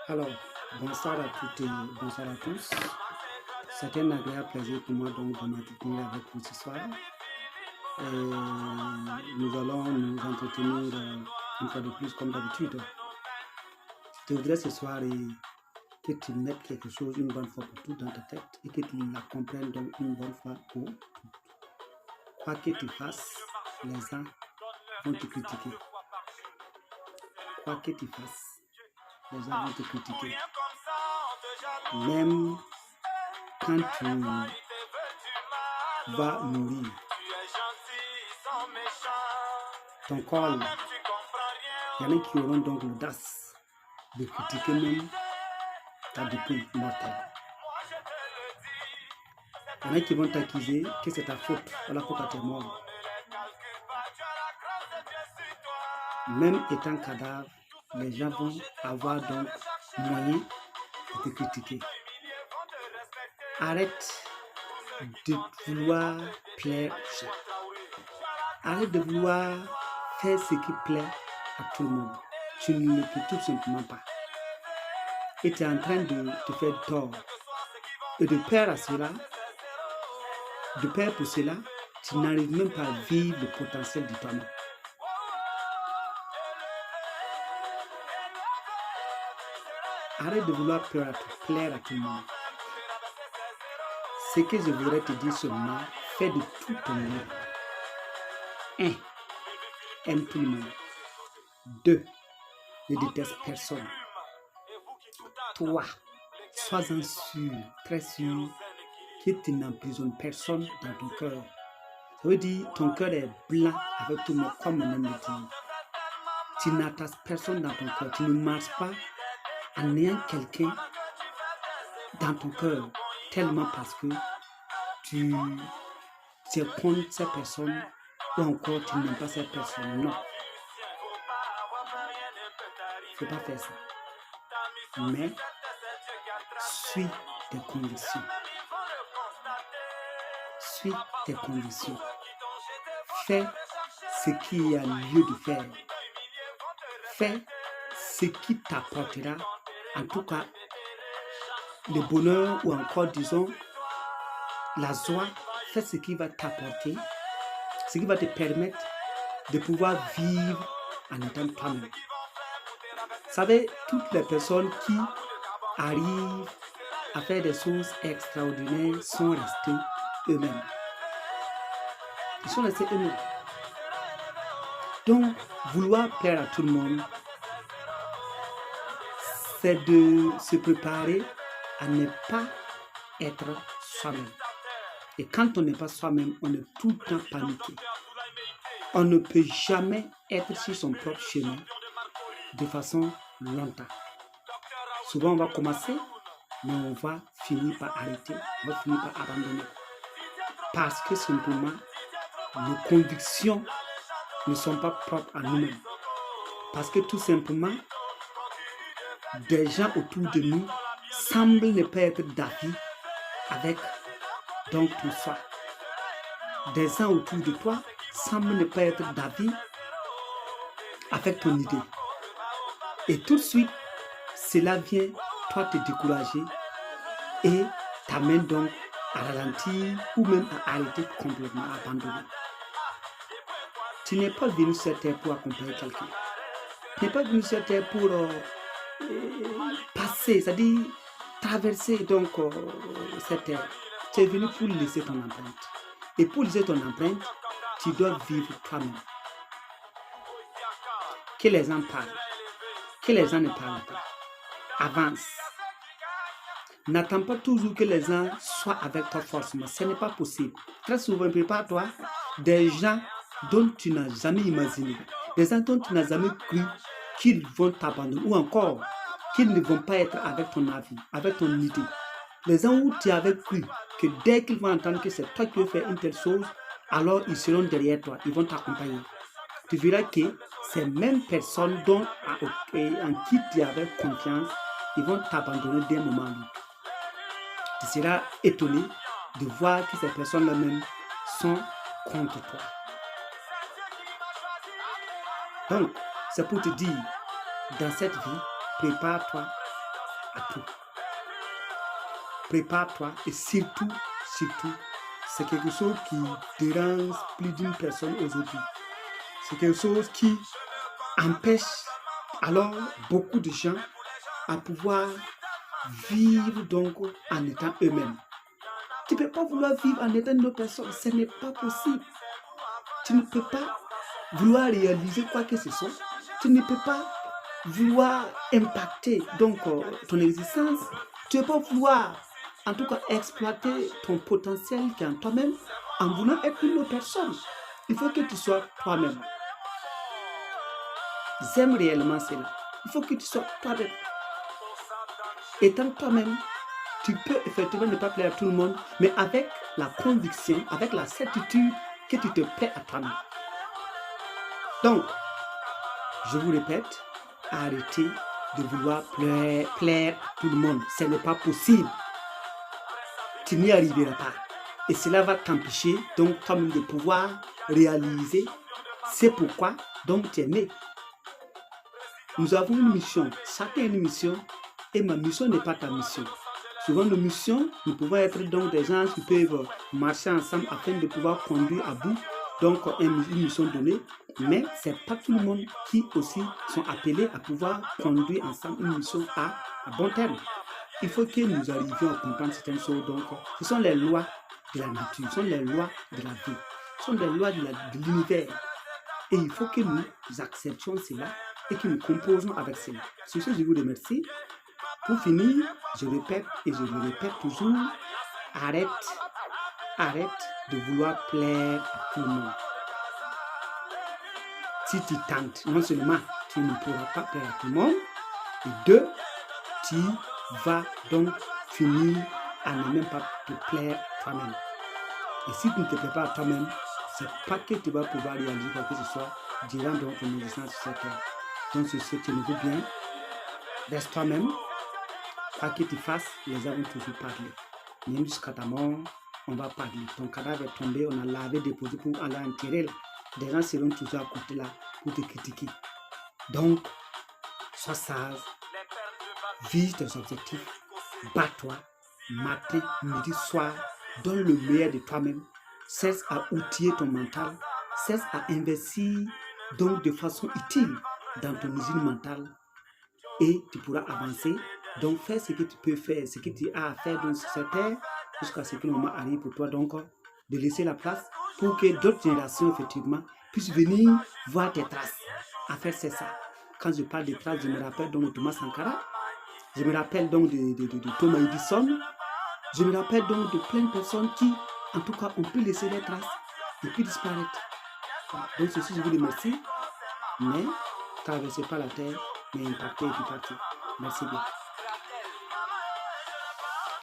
Alors, bonsoir à toutes et bonsoir à tous. C'est un agréable plaisir pour moi donc de m'entretenir avec vous ce soir. Et nous allons nous entretenir une fois de plus comme d'habitude. Je voudrais ce soir que tu mettes quelque chose une bonne fois pour tout dans ta tête et que tu la comprennes donc une bonne fois pour toutes. Quoi que tu fasses, les gens vont te critiquer. Quoi que tu fasses, les gens vont te critiquer. Même quand tu vas mourir, ton corps, il y en a qui auront donc l'audace de critiquer même ta dépouille mortelle. Il y en a qui vont t'accuser que c'est ta faute, voilà pourquoi tu es mort. Même étant cadavre, les gens vont avoir donc moyen de te critiquer. Arrête de vouloir plaire aux gens. Arrête de vouloir faire ce qui plaît à tout le monde. Tu ne le peux tout simplement pas. Et tu es en train de te faire tort. Et de peur à cela, de peur pour cela, tu n'arrives même pas à vivre le potentiel de toi-même. Arrête de vouloir plaire à tout le monde. Ce que je voudrais te dire seulement, fais de tout ton mieux. 1. Aime tout le monde. 2. Ne déteste personne. 3. Sois-en sûr, très sûr, que tu n'emprisonnes personne dans ton cœur. Ça veut dire ton cœur est blanc avec tout le monde, comme on aime le dire. Tu n'attaches personne dans ton cœur. Tu ne marches pas en ayant quelqu'un dans ton cœur, tellement parce que tu es contre cette personne ou encore tu n'aimes pas cette personne. Non. Il ne faut pas faire ça. Mais suis tes convictions. Suis tes convictions. Fais ce qu'il y a lieu de faire. Fais ce qui t'apportera, en tout cas, le bonheur ou encore, disons, la joie. Fais ce qui va t'apporter, ce qui va te permettre de pouvoir vivre en étant toi-même. Vous savez, toutes les personnes qui arrivent à faire des choses extraordinaires sont restées eux-mêmes. Ils sont restés eux-mêmes. Donc, vouloir plaire à tout le monde, c'est de se préparer à ne pas être soi-même. Et quand on n'est pas soi-même, on est tout le temps paniqué. On ne peut jamais être sur son propre chemin de façon longtemps. Souvent, on va commencer, mais on va finir par arrêter, on va finir par abandonner. Parce que simplement, nos convictions ne sont pas propres à nous-mêmes. Parce que tout simplement, des gens autour de nous semblent ne pas être d'avis avec donc ton soi. Des gens autour de toi semblent ne pas être d'avis avec ton idée. Et tout de suite, cela vient, toi, te décourager et t'amène donc à ralentir ou même à arrêter complètement, à abandonner. Tu n'es pas venu sur terre pour accompagner quelqu'un. Tu n'es pas venu sur terre pour passer, c'est-à-dire traverser donc cette terre. Tu es venu pour laisser ton empreinte. Et pour laisser ton empreinte, tu dois vivre toi-même. Que les gens parlent, que les gens ne parlent pas. Avance. N'attends pas toujours que les gens soient avec toi forcément. Ce n'est pas possible. Très souvent, prépare-toi des gens dont tu n'as jamais imaginé, des gens dont tu n'as jamais cru qu'ils vont t'abandonner ou encore qu'ils ne vont pas être avec ton avis, avec ton idée. Les gens où tu avais cru que dès qu'ils vont entendre que c'est toi qui veux faire une telle chose, alors ils seront derrière toi, ils vont t'accompagner. Tu verras que ces mêmes personnes en qui tu avais confiance, ils vont t'abandonner d'un moment à l'autre. Tu seras étonné de voir que ces personnes-là même sont contre toi. Donc, c'est pour te dire, dans cette vie, prépare-toi à tout. Prépare-toi et surtout, c'est quelque chose qui dérange plus d'une personne aujourd'hui. C'est quelque chose qui empêche alors beaucoup de gens à pouvoir vivre donc en étant eux-mêmes. Tu ne peux pas vouloir vivre en étant une autre personne, ce n'est pas possible. Tu ne peux pas vouloir réaliser quoi que ce soit. Tu ne peux pas vouloir impacter donc ton existence. Tu ne peux pas vouloir en tout cas exploiter ton potentiel qui est en toi-même en voulant être une autre personne. Il faut que tu sois toi-même. J'aime réellement cela. Il faut que tu sois toi-même. Étant toi-même, tu peux effectivement ne pas plaire à tout le monde, mais avec la conviction, avec la certitude que tu te plais à toi-même. Donc, je vous répète, arrêtez de vouloir plaire à tout le monde. Ce n'est pas possible. Tu n'y arriveras pas. Et cela va t'empêcher donc toi-même de pouvoir réaliser c'est pourquoi donc tu es né. Nous avons une mission. Chacun a une mission et ma mission n'est pas ta mission. Souvent, nos missions, nous pouvons être donc des gens qui peuvent marcher ensemble afin de pouvoir conduire à bout donc une mission donnée, mais ce n'est pas tout le monde qui aussi sont appelés à pouvoir conduire ensemble une mission à bon terme. Il faut que nous arrivions à comprendre certaines choses. Donc, ce sont les lois de la nature, ce sont les lois de la vie, ce sont les lois de l'univers. Et il faut que nous acceptions cela et que nous composons avec cela. Sur ce, je vous remercie. Pour finir, je répète et je le répète toujours, arrête de vouloir plaire à tout le monde. Si tu tentes, non seulement tu ne pourras pas plaire à tout le monde, et deux, tu vas donc finir à ne même pas te plaire toi-même. Et si tu ne te plais pas à toi-même, c'est pas que tu vas pouvoir réaliser quoi que ce soit durant donc ton existence sur cette terre. Donc, c'est ce que tu me veux bien, reste toi-même. Quoi que tu fasses, les avons toujours parlé. Même jusqu'à ta mort, on va parler. Ton cadavre est tombé, on a lavé, déposé pour aller enterrer. Des gens seront toujours à côté là pour te critiquer. Donc, sois sage, vise tes objectifs, bats-toi, matin, midi, soir, donne le meilleur de toi-même. Cesse à outiller ton mental, cesse à investir donc de façon utile dans ton usine mentale et tu pourras avancer. Donc, fais ce que tu peux faire, ce que tu as à faire dans cette terre jusqu'à ce que le moment arrive pour toi. Donc, de laisser la place pour que d'autres générations, effectivement, puissent venir voir tes traces. En fait, c'est ça. Quand je parle de traces, je me rappelle donc de Thomas Sankara. Je me rappelle donc de Thomas Edison. Je me rappelle donc de plein de personnes qui, en tout cas, ont pu laisser des traces et puis disparaître. Donc, ceci, je vous remercie. Mais, traversez pas la terre, mais impactez et puis partez. Merci bien.